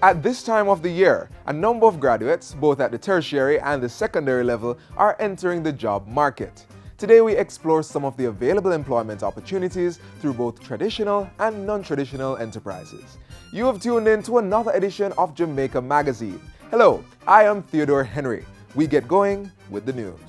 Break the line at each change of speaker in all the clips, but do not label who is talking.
At this time of the year, a number of graduates, both at the tertiary and the secondary level, are entering the job market. Today we explore some of the available employment opportunities through both traditional and non-traditional enterprises. You have tuned in to another edition of Jamaica Magazine. Hello, I am Theodore Henry. We get going with the news.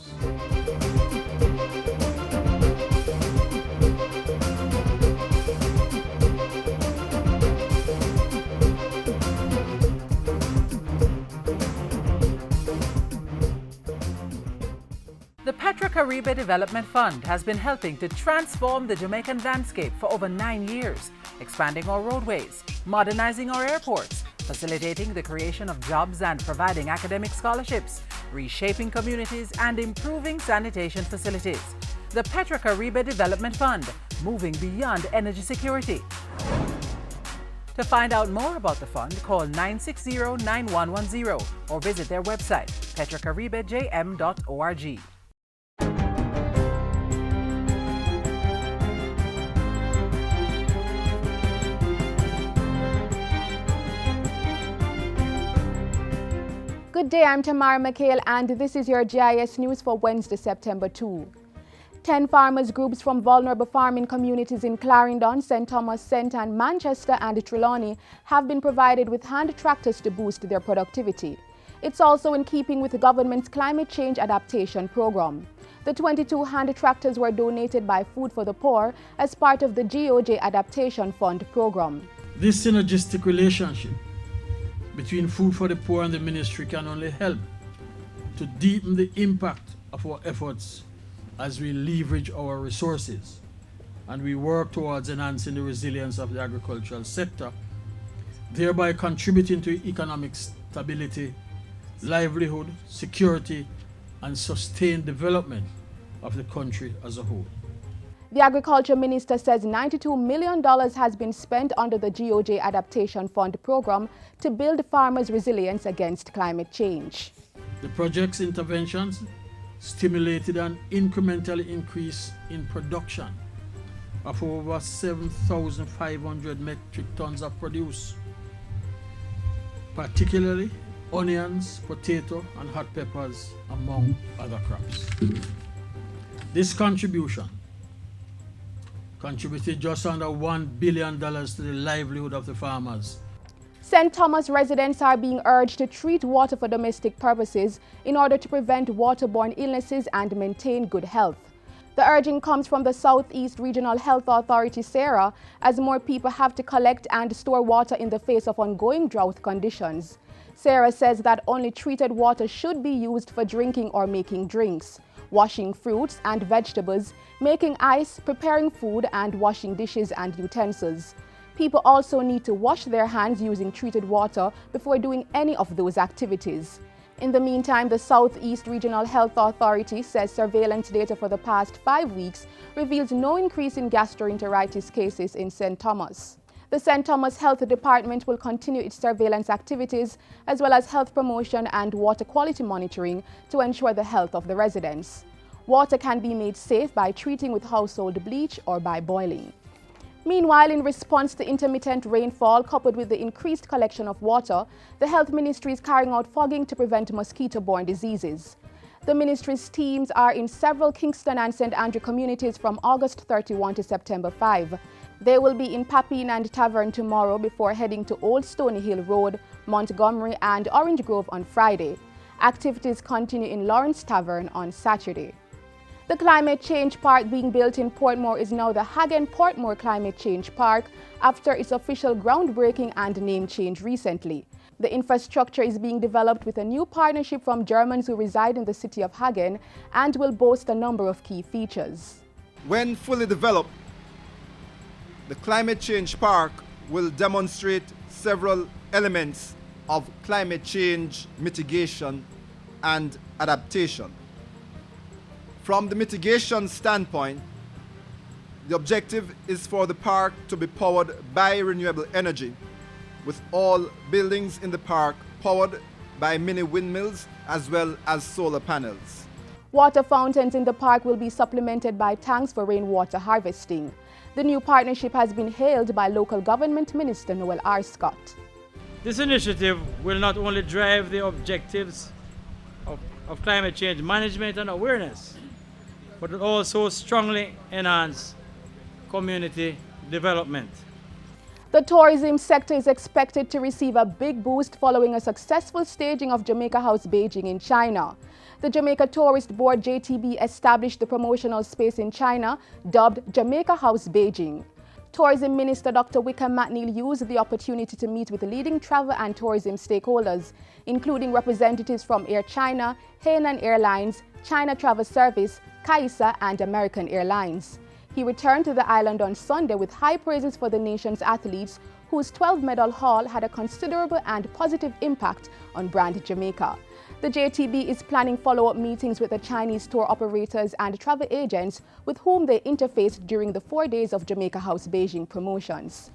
The Petro-Caribe Development Fund has been helping to transform the Jamaican landscape for over 9 years, expanding our roadways, modernizing our airports, facilitating the creation of jobs and providing academic scholarships, reshaping communities and improving sanitation facilities. The Petro-Caribe Development Fund, moving beyond energy security. To find out more about the fund, call 960-9110 or visit their website, petrocaribejm.org.
Good day, I'm Tamara McHale and this is your GIS News for Wednesday, September 2. 10 farmers groups from vulnerable farming communities in Clarendon, St. Thomas, St. Ann, Manchester and Trelawney have been provided with hand tractors to boost their productivity. It's also in keeping with the government's climate change adaptation program. The 22 hand tractors were donated by Food for the Poor as part of the GOJ Adaptation Fund program.
This synergistic relationship between Food for the Poor and the ministry can only help to deepen the impact of our efforts as we leverage our resources and we work towards enhancing the resilience of the agricultural sector, thereby contributing to economic stability, livelihood, security, and sustained development of the country as a whole.
The Agriculture Minister says $92 million has been spent under the GOJ Adaptation Fund program to build farmers' resilience against climate change.
The project's interventions stimulated an incremental increase in production of over 7,500 metric tons of produce, particularly onions, potato, and hot peppers, among other crops. This contribution contributed just under $1 billion to the livelihood of the farmers.
St. Thomas residents are being urged to treat water for domestic purposes in order to prevent waterborne illnesses and maintain good health. The urging comes from the Southeast Regional Health Authority, SARA, as more people have to collect and store water in the face of ongoing drought conditions. SARA says that only treated water should be used for drinking or making drinks, washing fruits and vegetables, making ice, preparing food, and washing dishes and utensils. People also need to wash their hands using treated water before doing any of those activities. In the meantime, the Southeast Regional Health Authority says surveillance data for the past 5 weeks reveals no increase in gastroenteritis cases in St. Thomas. The St. Thomas Health Department will continue its surveillance activities as well as health promotion and water quality monitoring to ensure the health of the residents. Water can be made safe by treating with household bleach or by boiling. Meanwhile, in response to intermittent rainfall coupled with the increased collection of water, the Health Ministry is carrying out fogging to prevent mosquito-borne diseases. The ministry's teams are in several Kingston and St. Andrew communities from August 31 to September 5. They will be in Papine and Tavern tomorrow before heading to Old Stony Hill Road, Montgomery and Orange Grove on Friday. Activities continue in Lawrence Tavern on Saturday. The climate change park being built in Portmore is now the Hagen Portmore Climate Change Park after its official groundbreaking and name change recently. The infrastructure is being developed with a new partnership from Germans who reside in the city of Hagen and will boast a number of key features.
When fully developed, the Climate Change Park will demonstrate several elements of climate change mitigation and adaptation. From the mitigation standpoint, the objective is for the park to be powered by renewable energy, with all buildings in the park powered by mini windmills as well as solar panels.
Water fountains in the park will be supplemented by tanks for rainwater harvesting. The new partnership has been hailed by local government minister Noel R. Scott.
This initiative will not only drive the objectives of climate change management and awareness, but will also strongly enhance community development.
The tourism sector is expected to receive a big boost following a successful staging of Jamaica House Beijing in China. The Jamaica Tourist Board JTB established the promotional space in China dubbed Jamaica House Beijing. Tourism Minister Dr. Wickham McNeil used the opportunity to meet with leading travel and tourism stakeholders, including representatives from Air China, Hainan Airlines, China Travel Service, Kaisa, and American Airlines. He returned to the island on Sunday with high praises for the nation's athletes, whose 12-medal haul had a considerable and positive impact on brand Jamaica. The JTB is planning follow-up meetings with the Chinese tour operators and travel agents with whom they interfaced during the 4 days of Jamaica House Beijing promotions.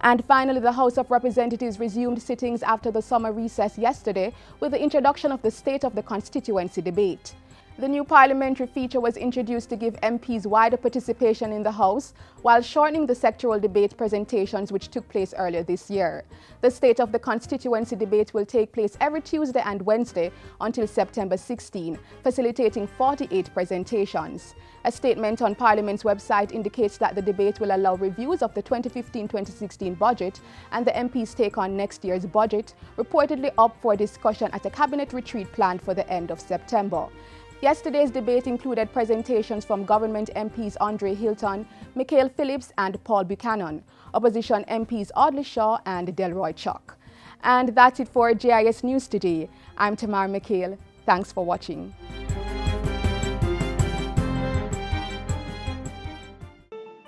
And finally, the House of Representatives resumed sittings after the summer recess yesterday with the introduction of the State of the Constituency debate. The new parliamentary feature was introduced to give MPs wider participation in the House, while shortening the sectoral debate presentations which took place earlier this year. The State of the Constituency debate will take place every Tuesday and Wednesday until September 16, facilitating 48 presentations. A statement on Parliament's website indicates that the debate will allow reviews of the 2015-2016 budget and the MPs' take on next year's budget, reportedly up for discussion at a cabinet retreat planned for the end of September. Yesterday's debate included presentations from government MPs Andre Hilton, Michael Phillips and Paul Buchanan, opposition MPs Audley Shaw and Delroy Chuck. And that's it for GIS News today. I'm Tamar Michael. Thanks for watching.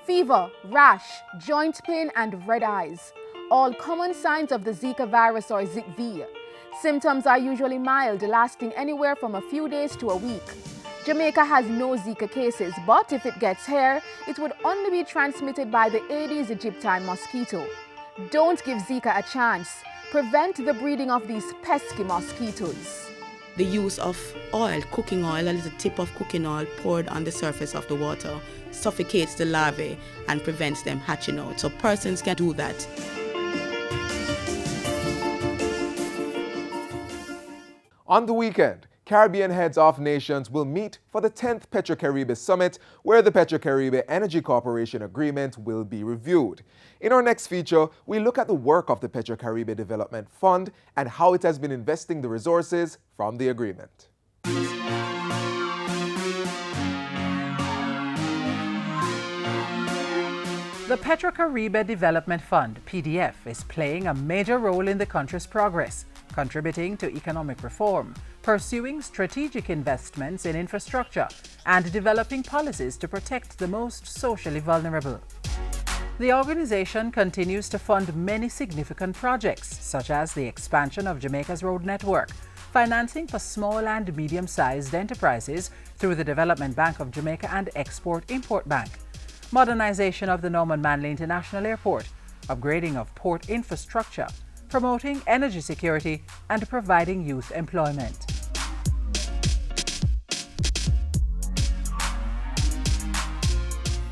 Fever, rash, joint pain and red eyes. All common signs of the Zika virus or ZIKV. Symptoms are usually mild, lasting anywhere from a few days to a week. Jamaica has no Zika cases, but if it gets here, it would only be transmitted by the Aedes aegypti mosquito. Don't give Zika a chance. Prevent the breeding of these pesky mosquitoes.
The use of oil, cooking oil, a little tip of cooking oil poured on the surface of the water, suffocates the larvae and prevents them hatching out. So persons can do that.
On the weekend, Caribbean heads of nations will meet for the 10th Petro-Caribe Summit, where the Petro-Caribe Energy Corporation Agreement will be reviewed. In our next feature, we look at the work of the Petro-Caribe Development Fund and how it has been investing the resources from the agreement.
The Petro-Caribe Development Fund, PDF, is playing a major role in the country's progress, contributing to economic reform, pursuing strategic investments in infrastructure, and developing policies to protect the most socially vulnerable. The organization continues to fund many significant projects, such as the expansion of Jamaica's road network, financing for small and medium-sized enterprises through the Development Bank of Jamaica and Export-Import Bank, modernization of the Norman Manley International Airport, upgrading of port infrastructure, promoting energy security, and providing youth employment.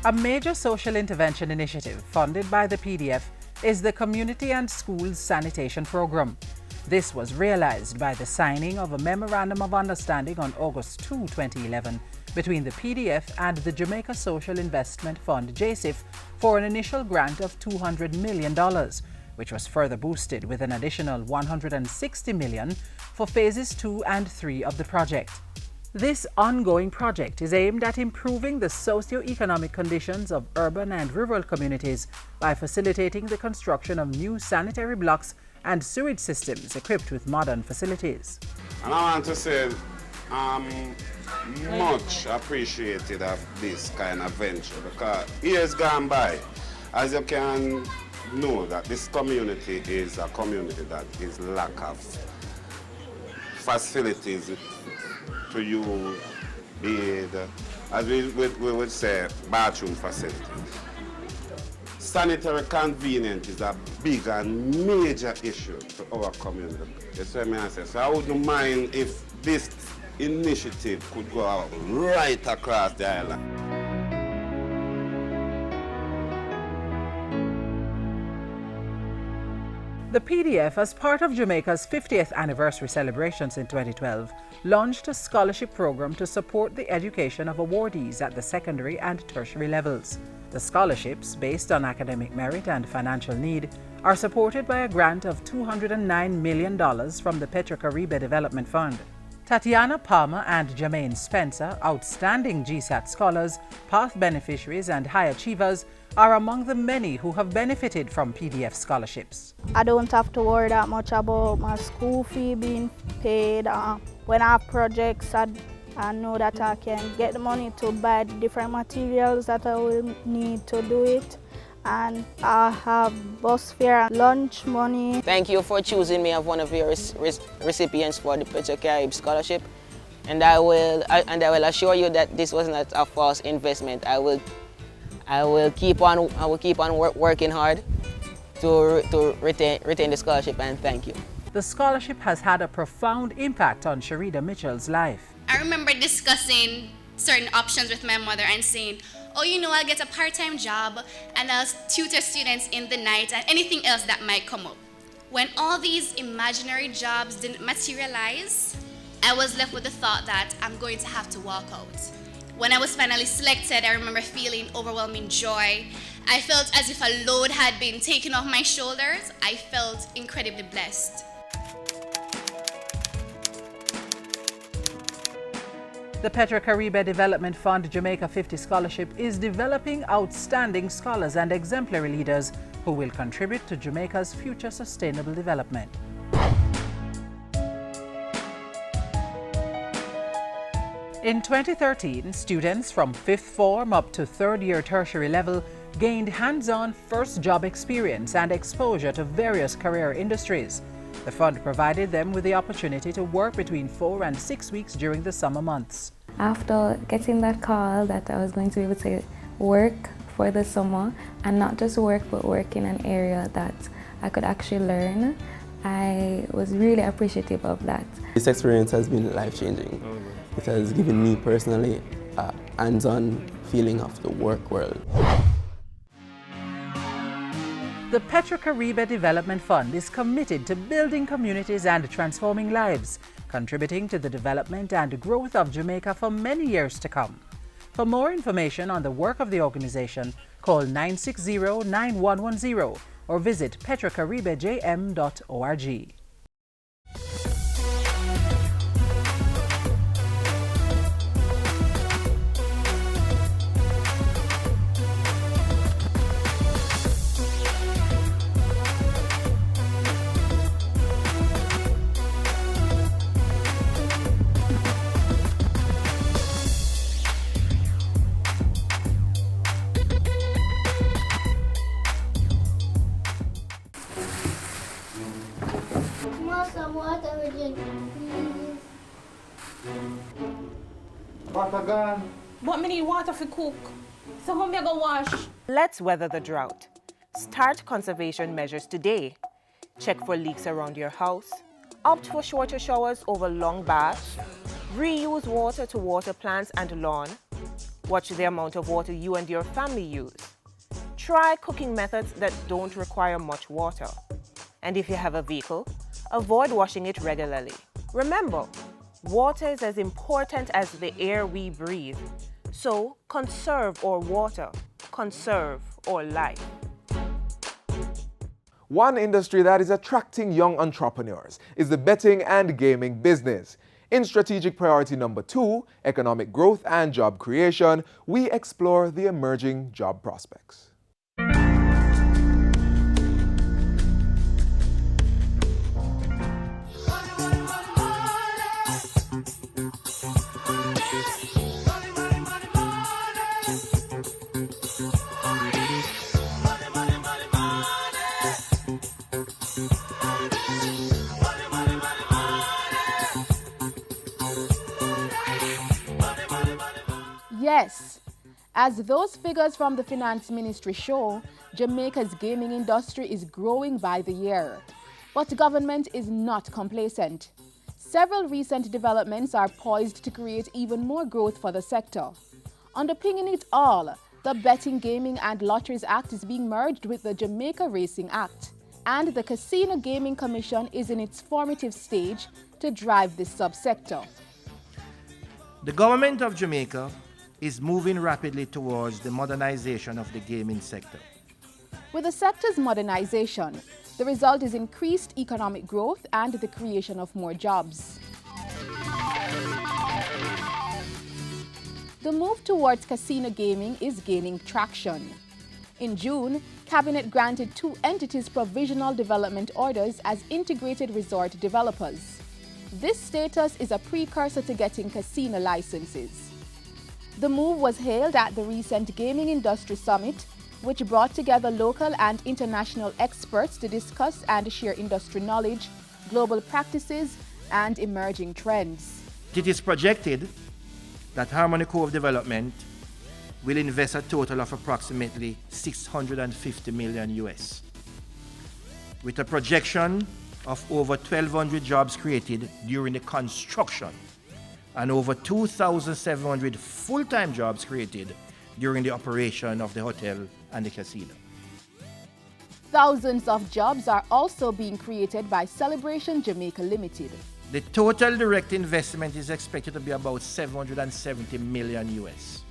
A major social intervention initiative funded by the PDF is the Community and Schools Sanitation Program. This was realized by the signing of a Memorandum of Understanding on August 2, 2011 between the PDF and the Jamaica Social Investment Fund JSIF for an initial grant of $200 million, which was further boosted with an additional $160 million for phases 2 and 3 of the project. This ongoing project is aimed at improving the socio-economic conditions of urban and rural communities by facilitating the construction of new sanitary blocks and sewage systems equipped with modern facilities.
And I want to say much appreciated of this kind of venture, because years gone by, as you can know, that this community is a community that is lack of facilities to use, be as we would say, bathroom facilities. Sanitary convenience is a big and major issue to our community. That's what I say. So I wouldn't mind if this initiative could go out right across the island.
The PDF, as part of Jamaica's 50th anniversary celebrations in 2012, launched a scholarship program to support the education of awardees at the secondary and tertiary levels. The scholarships, based on academic merit and financial need, are supported by a grant of $209 million from the Petro-Caribe Development Fund. Tatiana Palmer and Jermaine Spencer, outstanding GSAT scholars, PATH beneficiaries and high achievers, are among the many who have benefited from PDF scholarships.
I don't have to worry that much about my school fee being paid. When I have projects, I know that I can get the money to buy the different materials that I will need to do it. And I have bus fare and lunch money.
Thank you for choosing me as one of your recipients for the Petro-Caribe Scholarship. And I will assure you that this was not a false investment. I will keep on working hard to retain the scholarship, and thank you.
The scholarship has had a profound impact on Sharida Mitchell's life.
I remember discussing certain options with my mother and saying, oh, you know, I'll get a part-time job and I'll tutor students in the night and anything else that might come up. When all these imaginary jobs didn't materialize, I was left with the thought that I'm going to have to walk out. When I was finally selected, I remember feeling overwhelming joy. I felt as if a load had been taken off my shoulders. I felt incredibly blessed.
The Petro-Caribe Development Fund Jamaica 50 Scholarship is developing outstanding scholars and exemplary leaders who will contribute to Jamaica's future sustainable development. In 2013, students from 5th form up to 3rd year tertiary level gained hands-on first job experience and exposure to various career industries. The fund provided them with the opportunity to work between 4 and 6 weeks during the summer months.
After getting that call that I was going to be able to work for the summer, and not just work, but work in an area that I could actually learn, I was really appreciative of that.
This experience has been life-changing. It has given me personally a hands-on feeling of the work world.
The Petro-Caribe Development Fund is committed to building communities and transforming lives, contributing to the development and growth of Jamaica for many years to come. For more information on the work of the organization, call 960-9110 or visit petrocaribejm.org.
Some water with you, please.
Water gone. But me need water for cook. So how me go wash?
Let's weather the drought. Start conservation measures today. Check for leaks around your house. Opt for shorter showers over long baths. Reuse water to water plants and lawn. Watch the amount of water you and your family use. Try cooking methods that don't require much water. And if you have a vehicle, avoid washing it regularly. Remember, water is as important as the air we breathe. So conserve our water, conserve our life.
One industry that is attracting young entrepreneurs is the betting and gaming business. In strategic priority number 2, economic growth and job creation, we explore the emerging job prospects.
Yes, as those figures from the Finance Ministry show, Jamaica's gaming industry is growing by the year. But government is not complacent. Several recent developments are poised to create even more growth for the sector. Underpinning it all, the Betting, Gaming and Lotteries Act is being merged with the Jamaica Racing Act. and the Casino Gaming Commission is in its formative stage to drive this subsector.
The government of Jamaica is moving rapidly towards the modernization of the gaming sector.
With the sector's modernization, the result is increased economic growth and the creation of more jobs. The move towards casino gaming is gaining traction. In June, Cabinet granted 2 entities provisional development orders as integrated resort developers. This status is a precursor to getting casino licenses. The move was hailed at the recent Gaming Industry Summit, which brought together local and international experts to discuss and share industry knowledge, global practices, and emerging trends.
It is projected that Harmony Cove Development will invest a total of approximately $650 million US, with a projection of over 1,200 jobs created during the construction and over 2,700 full-time jobs created during the operation of the hotel and the casino.
Thousands of jobs are also being created by Celebration Jamaica Limited.
The total direct investment is expected to be about $770 million US,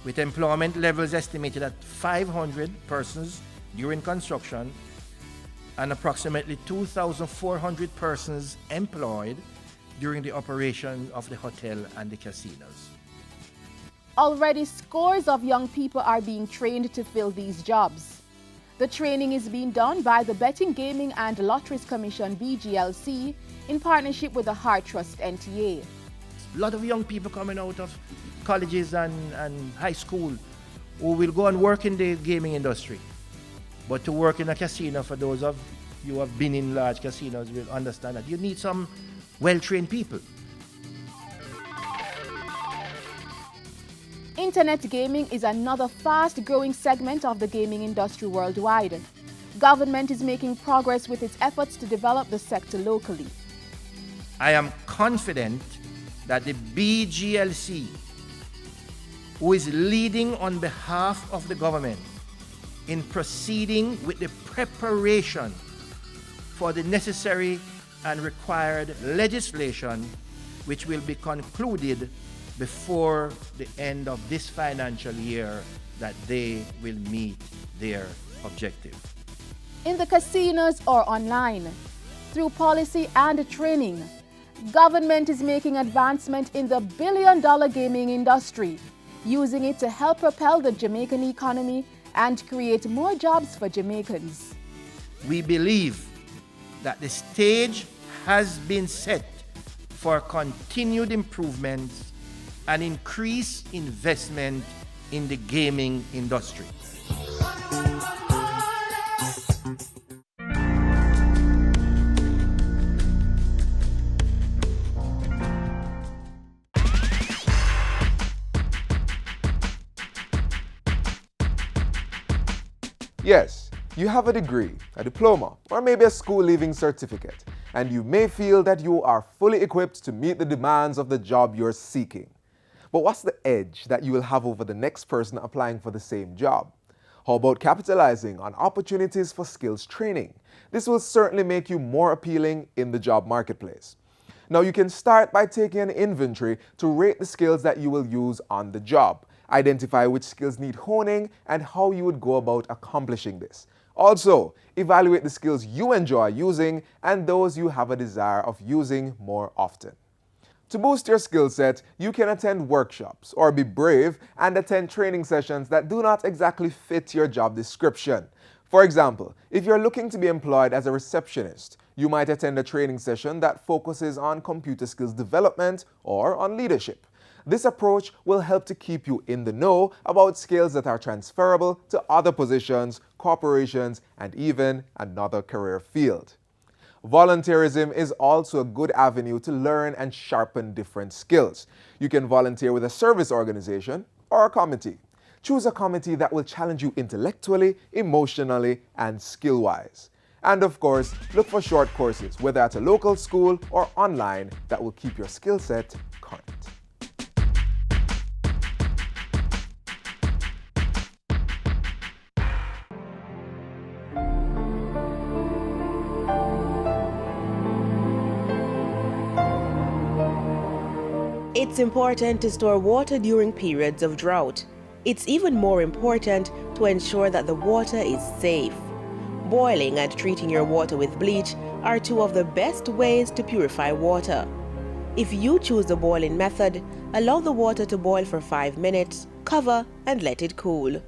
with employment levels estimated at 500 persons during construction and approximately 2,400 persons employed during the operation of the hotel and the casinos.
Already scores of young people are being trained to fill these jobs. The training is being done by the Betting, Gaming and Lotteries Commission BGLC in partnership with the Heart Trust NTA.
A lot of young people coming out of colleges and high school who will go and work in the gaming industry. But to work in a casino, for those of you who have been in large casinos, will understand that you need some well-trained people.
Internet gaming is another fast-growing segment of the gaming industry worldwide. Government is making progress with its efforts to develop the sector locally.
I am confident that the BGLC, who is leading on behalf of the government in proceeding with the preparation for the necessary and required legislation, which will be concluded before the end of this financial year, that they will meet their objective.
In the casinos or online, through policy and training, government is making advancement in the billion-dollar gaming industry, using it to help propel the Jamaican economy and create more jobs for Jamaicans.
We believe that the stage has been set for continued improvements and increased investment in the gaming industry.
Yes, you have a degree, a diploma, or maybe a school-leaving certificate, and you may feel that you are fully equipped to meet the demands of the job you're seeking. But what's the edge that you will have over the next person applying for the same job? How about capitalizing on opportunities for skills training? This will certainly make you more appealing in the job marketplace. Now, you can start by taking an inventory to rate the skills that you will use on the job. Identify which skills need honing and how you would go about accomplishing this. Also, evaluate the skills you enjoy using and those you have a desire of using more often. To boost your skill set, you can attend workshops or be brave and attend training sessions that do not exactly fit your job description. For example, if you're looking to be employed as a receptionist, you might attend a training session that focuses on computer skills development or on leadership. This approach will help to keep you in the know about skills that are transferable to other positions, corporations, and even another career field. Volunteerism is also a good avenue to learn and sharpen different skills. You can volunteer with a service organization or a committee. Choose a committee that will challenge you intellectually, emotionally, and skill-wise. And of course, look for short courses, whether at a local school or online, that will keep your skill set current.
It's important to store water during periods of drought. It's even more important to ensure that the water is safe. Boiling and treating your water with bleach are two of the best ways to purify water. If you choose the boiling method, allow the water to boil for 5 minutes, cover and let it cool.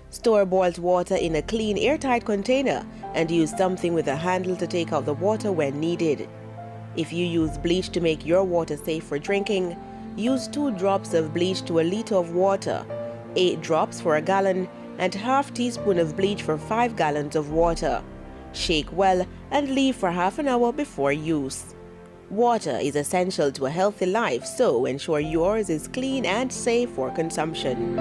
Store boiled water in a clean airtight container and use something with a handle to take out the water when needed. If you use bleach to make your water safe for drinking, use 2 drops of bleach to a liter of water, 8 drops for a gallon, and ½ teaspoon of bleach for 5 gallons of water. Shake well and leave for half an hour before use. Water is essential to a healthy life, so ensure yours is clean and safe for consumption.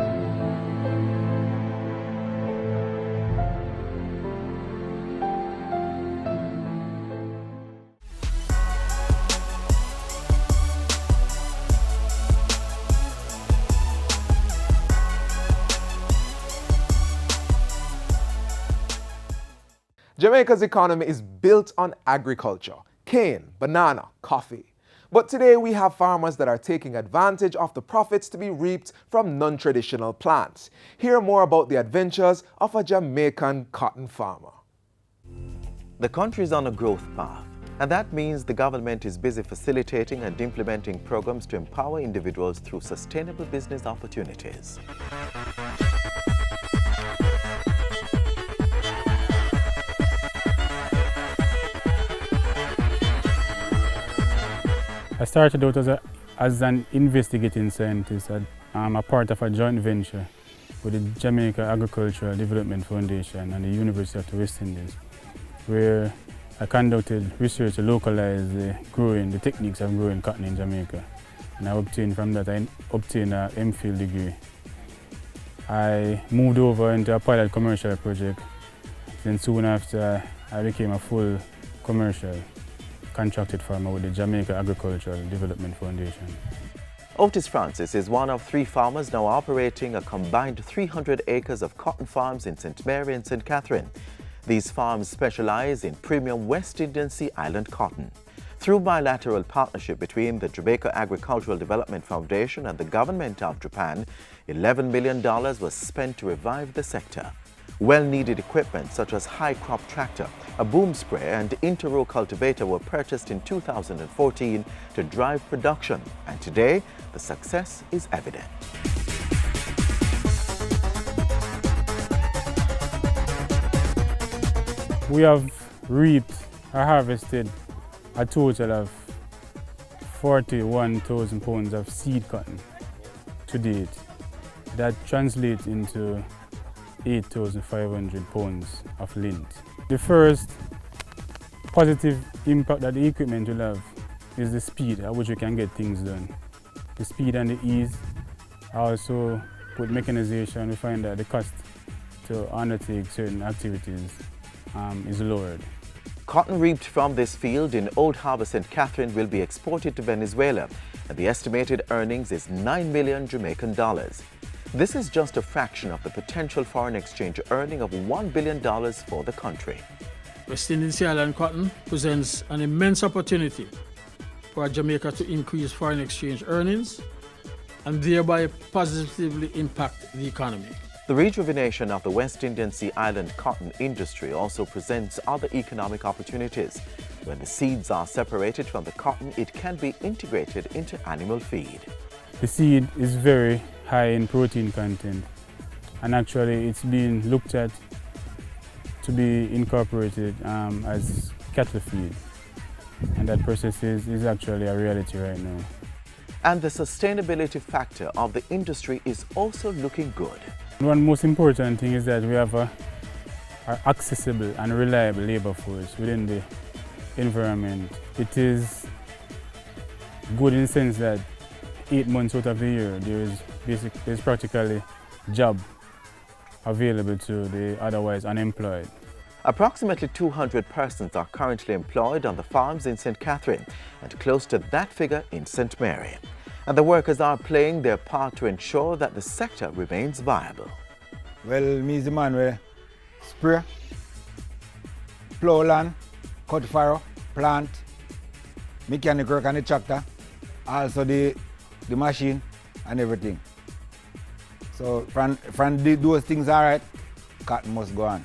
Jamaica's economy is built on agriculture, cane, banana, coffee. But today we have farmers that are taking advantage of the profits to be reaped from non-traditional plants. Hear more about the adventures of a Jamaican cotton farmer.
The country is on a growth path, and that means the government is busy facilitating and implementing programs to empower individuals through sustainable business opportunities.
I started out as an investigating scientist. I'm a part of a joint venture with the Jamaica Agricultural Development Foundation and the University of the West Indies, where I conducted research to localize the techniques of growing cotton in Jamaica. And from that I obtained an MPhil degree. I moved over into a pilot commercial project. Then soon after I became a full commercial contracted farmer with the Jamaica Agricultural Development Foundation.
Otis Francis is one of 3 farmers now operating a combined 300 acres of cotton farms in St. Mary and St. Catherine. These farms specialize in premium West Indian Sea Island cotton. Through bilateral partnership between the Jamaica Agricultural Development Foundation and the government of Japan, $11 million was spent to revive the sector. Well-needed equipment such as high crop tractor, a boom sprayer and inter-row cultivator were purchased in 2014 to drive production, and today the success is evident.
We have reaped or harvested a total of 41,000 pounds of seed cotton to date. That translates into 8,500 pounds of lint. The first positive impact that the equipment will have is the speed at which we can get things done. The speed and the ease. Also, with mechanization, we find that the cost to undertake certain activities is lowered.
Cotton reaped from this field in Old Harbour, St. Catherine will be exported to Venezuela, and the estimated earnings is 9 million Jamaican dollars. This is just a fraction of the potential foreign exchange earning of $1 billion for the country.
West Indian Sea Island cotton presents an immense opportunity for Jamaica to increase foreign exchange earnings and thereby positively impact the economy.
The rejuvenation of the West Indian Sea Island cotton industry also presents other economic opportunities. When the seeds are separated from the cotton, it can be integrated into animal feed.
The seed is very high in protein content, and actually it's being looked at to be incorporated as cattle feed, and that process is actually a reality right now.
And the sustainability factor of the industry is also looking good.
One most important thing is that we have an accessible and reliable labor force within the environment. It is good in the sense that 8 months out of the year there's practically job available to the otherwise unemployed.
Approximately 200 persons are currently employed on the farms in St. Catherine and close to that figure in St. Mary. And the workers are playing their part to ensure that the sector remains viable.
Well, me is the man where spray, plow land, cut furrow, plant, mechanic work on the tractor, also the the machine, and everything. So from those things all right, cotton must go on.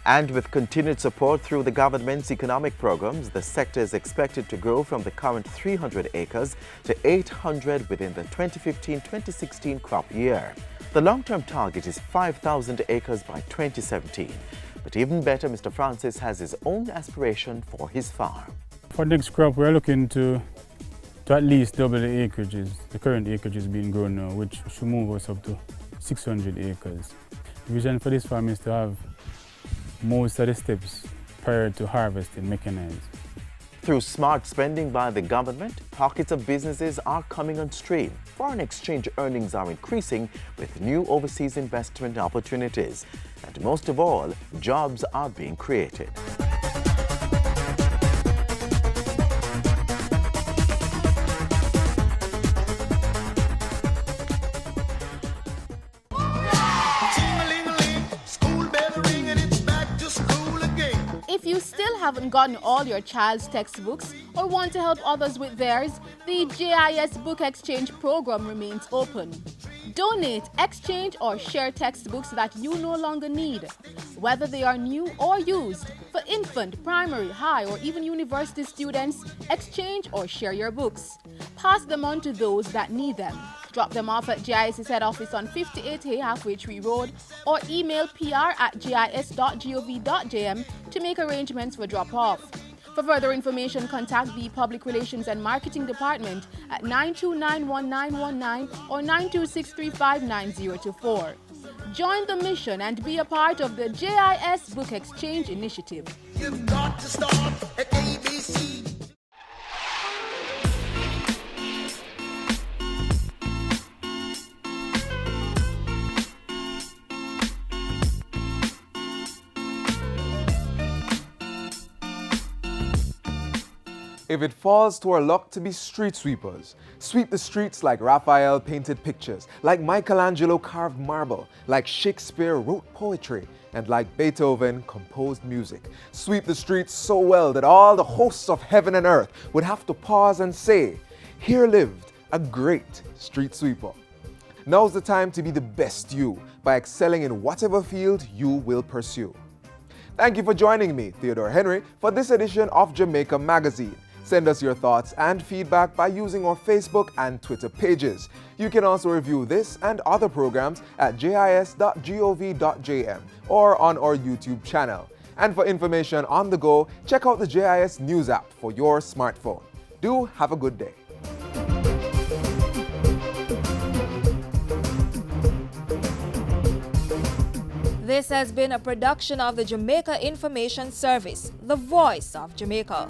And with continued support through the government's economic programs, the sector is expected to grow from the current 300 acres to 800 within the 2015-2016 crop year. The long-term target is 5,000 acres by 2017. But even better, Mr. Francis has his own aspiration for his farm.
For next crop, we're looking to at least double the acreages. The current acreage is being grown now, which should move us up to 600 acres. The vision for this farm is to have most of the steps prior to harvesting mechanized.
Through smart spending by the government, pockets of businesses are coming on stream. Foreign exchange earnings are increasing with new overseas investment opportunities. And most of all, jobs are being created.
If you still haven't gotten all your child's textbooks or want to help others with theirs, the JIS Book Exchange program remains open. Donate, exchange or share textbooks that you no longer need, whether they are new or used. For infant, primary, high or even university students, exchange or share your books. Pass them on to those that need them. Drop them off at GIS's head office on 58A Halfway Tree Road or email pr@gis.gov.jm to make arrangements for drop-off. For further information, contact the Public Relations and Marketing Department at 9291919 or 926359024. Join the mission and be a part of the JIS Book Exchange Initiative.
You've got to start at ABC.
If it falls to our luck to be street sweepers, sweep the streets like Raphael painted pictures, like Michelangelo carved marble, like Shakespeare wrote poetry, and like Beethoven composed music. Sweep the streets so well that all the hosts of heaven and earth would have to pause and say, "Here lived a great street sweeper." Now's the time to be the best you by excelling in whatever field you will pursue. Thank you for joining me, Theodore Henry, for this edition of Jamaica Magazine. Send us your thoughts and feedback by using our Facebook and Twitter pages. You can also review this and other programs at jis.gov.jm or on our YouTube channel. And for information on the go, check out the JIS News app for your smartphone. Do have a good day.
This has been a production of the Jamaica Information Service, the voice of Jamaica.